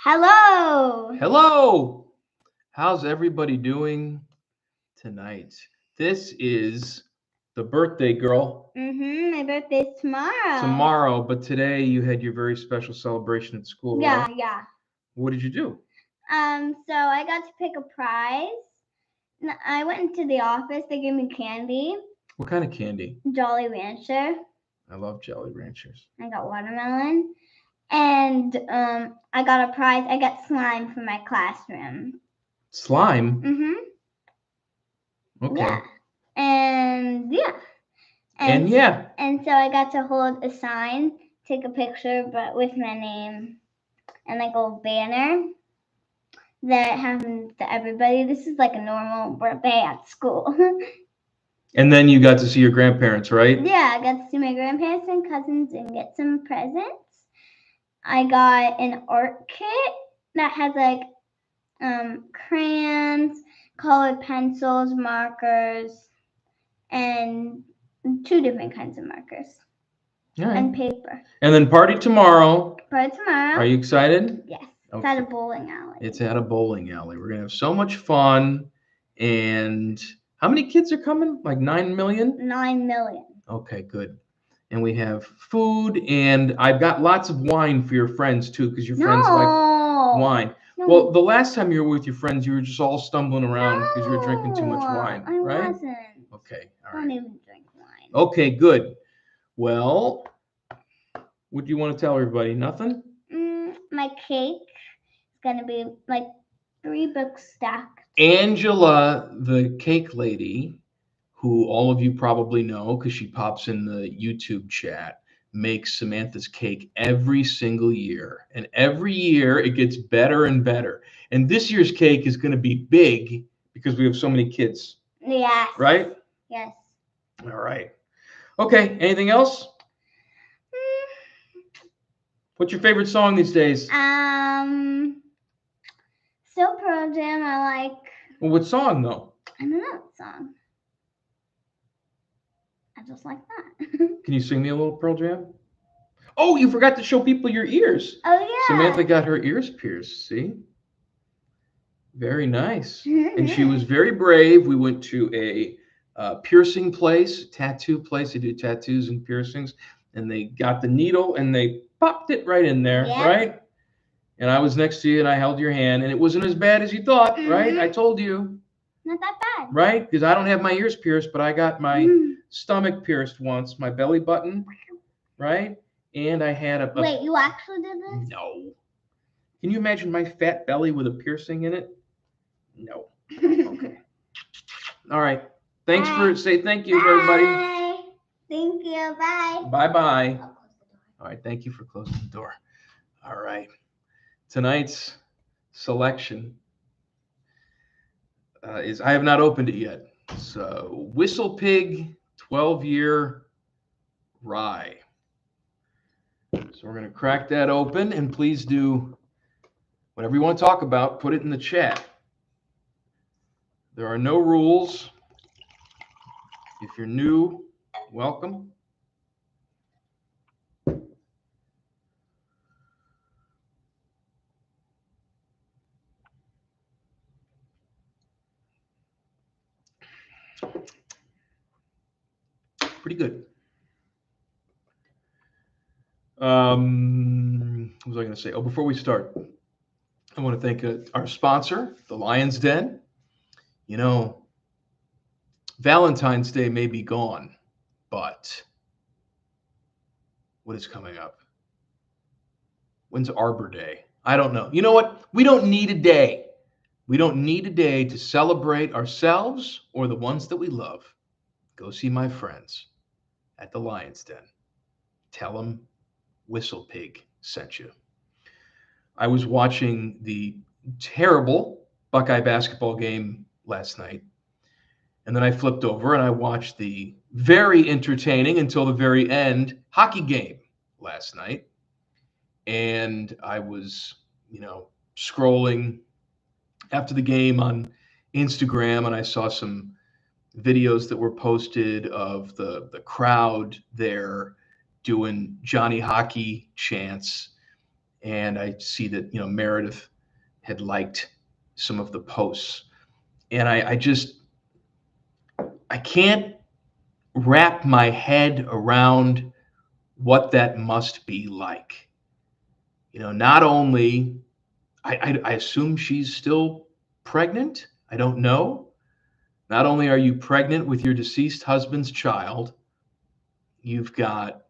Hello. Hello. How's everybody doing tonight? This is the birthday girl My birthday's tomorrow. tomorrow, but today you had your very special celebration at school, Yeah, right? yeah. What did you do? So I got to pick a prize. I went into the office. They gave me candy, What kind of candy? Jolly Rancher. I love Jolly Ranchers. I got watermelon, and I got a prize. I got slime for my classroom. Slime? Okay. Yeah. And yeah. And yeah. And so I got to hold a sign, take a picture, but with my name, and like a banner that happens to everybody. This is like a normal birthday at school. And then you got to see your grandparents, right? Yeah, I got to see my grandparents and cousins and get some presents. I got an art kit that has like crayons, colored pencils, markers, and two different kinds of markers. All right. And paper. And then party tomorrow. Party tomorrow. Are you excited? Yes. Okay. It's at a bowling alley. It's at a bowling alley. We're going to have so much fun. And how many kids are coming? Like 9 million? 9 million. Okay, good. And we have food, and I've got lots of wine for your friends too, because your friends like wine. No. Well, the last time you were with your friends, you were just all stumbling around because you were drinking too much wine, I right? wasn't. Okay, all I don't right. even drink wine. Okay, good. Well, what do you want to tell everybody? Nothing? My cake is gonna be like 3 books stacked. Angela, the cake lady, who all of you probably know because she pops in the YouTube chat, makes Samantha's cake every single year. And every year it gets better and better. And this year's cake is going to be big because we have so many kids. Yes. Right? Yes. All right. Okay. Anything else? What's your favorite song these days? Still Pearl Jam. I like. Well, what song though? I don't know what song. I just like that. Can you sing me a little Pearl Jam? Oh, you forgot to show people your ears. Oh yeah. Samantha got her ears pierced. See? Very nice. And she was very brave. We went to a piercing place, tattoo place. They do tattoos and piercings. And they got the needle and they popped it right in there, right? And I was next to you and I held your hand and it wasn't as bad as you thought, right? I told you. Not that bad. Right? Because I don't have my ears pierced, but I got my stomach pierced once, my belly button, right? And I had a... Wait, you actually did this? No. Can you imagine my fat belly with a piercing in it? No. Okay. All right. Thanks for say thank you, everybody. Bye. Thank you. Bye. Bye-bye. All right. Thank you for closing the door. All right. Tonight's selection is I have not opened it yet. So Whistle Pig 12-year rye. So we're going to crack that open, and please do whatever you want to talk about, put it in the chat. There are no rules. If you're new, welcome. Pretty good. What was I going to say? Oh, before we start, I want to thank our sponsor, the Lion's Den. You know, Valentine's Day may be gone, but what is coming up? When's Arbor Day? I don't know. You know what? We don't need a day. We don't need a day to celebrate ourselves or the ones that we love. Go see my friends at the Lion's Den. Tell them Whistle Pig sent you. I was watching the terrible Buckeye basketball game last night. And then I flipped over and I watched the very entertaining until the very end hockey game last night. And I was, scrolling after the game on Instagram, and I saw some videos that were posted of the crowd there doing Johnny Hockey chants. and I see that Meredith had liked some of the posts, and I can't wrap my head around what that must be like. Not only I assume she's still pregnant. I don't know. Not only are you pregnant with your deceased husband's child, you've got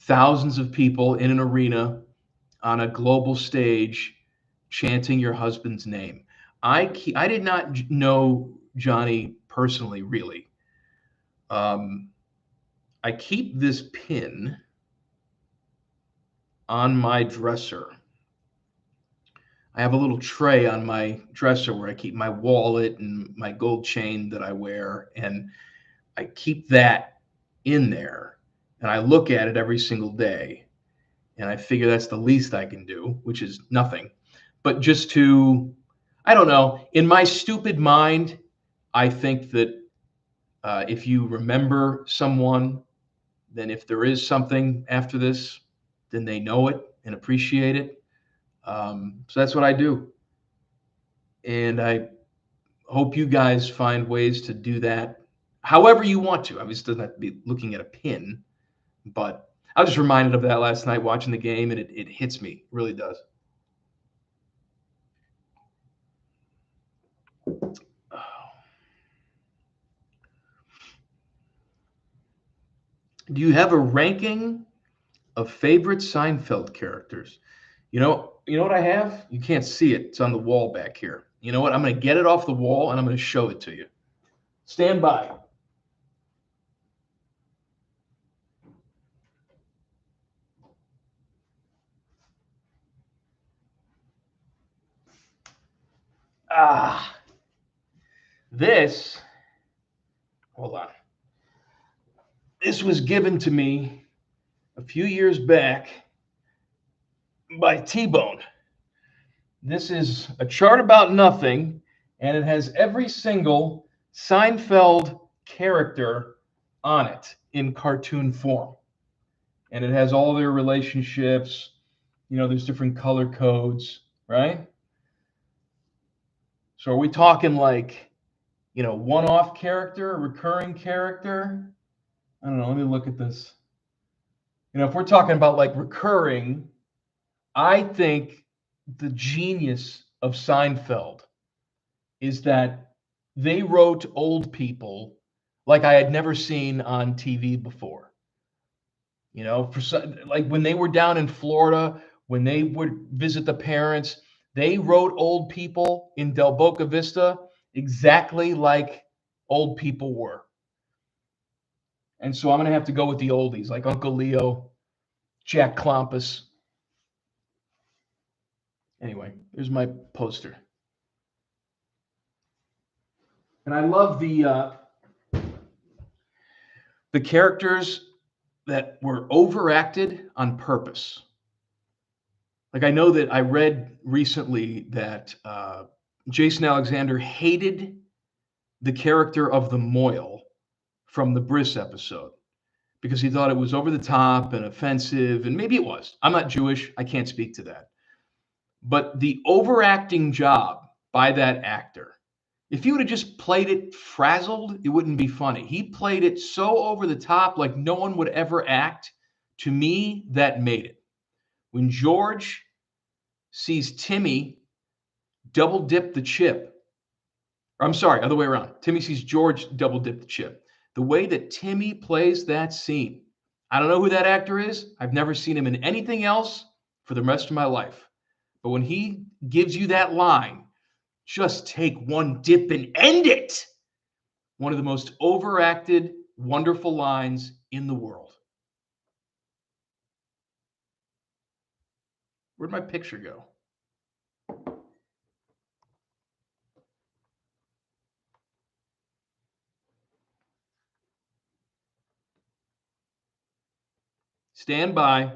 thousands of people in an arena on a global stage chanting your husband's name. I did not know Johnny personally, really. I keep this pin on my dresser. I have a little tray on my dresser where I keep my wallet and my gold chain that I wear, and I keep that in there. And I look at it every single day, and I figure that's the least I can do, which is nothing. But just to, I don't know, in my stupid mind, I think that if you remember someone, then if there is something after this, then they know it and appreciate it. So that's what I do. And I hope you guys find ways to do that however you want to. Obviously, it doesn't have to be looking at a pin, but I was just reminded of that last night watching the game, and it hits me. It really does. Do you have a ranking of favorite Seinfeld characters? You know what I have? You can't see it. It's on the wall back here. You know what? I'm going to get it off the wall and I'm going to show it to you. Stand by. Ah, this, hold on. This was given to me a few years back by T-Bone. This is a chart about nothing, and it has every single Seinfeld character on it in cartoon form. And it has all their relationships. There's different color codes, right? So are we talking like, one-off character, a recurring character? I don't know. Let me look at this. If we're talking about like recurring, I think the genius of Seinfeld is that they wrote old people like I had never seen on TV before. Like when they were down in Florida, when they would visit the parents, they wrote old people in Del Boca Vista exactly like old people were. And so I'm going to have to go with the oldies, like Uncle Leo, Jack Klompus. Anyway, here's my poster. And I love the characters that were overacted on purpose. Like I know that I read recently that Jason Alexander hated the character of the Moyle from the Briss episode because he thought it was over the top and offensive, and maybe it was. I'm not Jewish. I can't speak to that. But the overacting job by that actor, if he would have just played it frazzled, it wouldn't be funny. He played it so over the top, like no one would ever act. To me, that made it. When George sees Timmy double dip the chip, or I'm sorry, other way around. Timmy sees George double dip the chip. The way that Timmy plays that scene, I don't know who that actor is. I've never seen him in anything else for the rest of my life. But when he gives you that line, just take one dip and end it. One of the most overacted, wonderful lines in the world. Where'd my picture go? Stand by.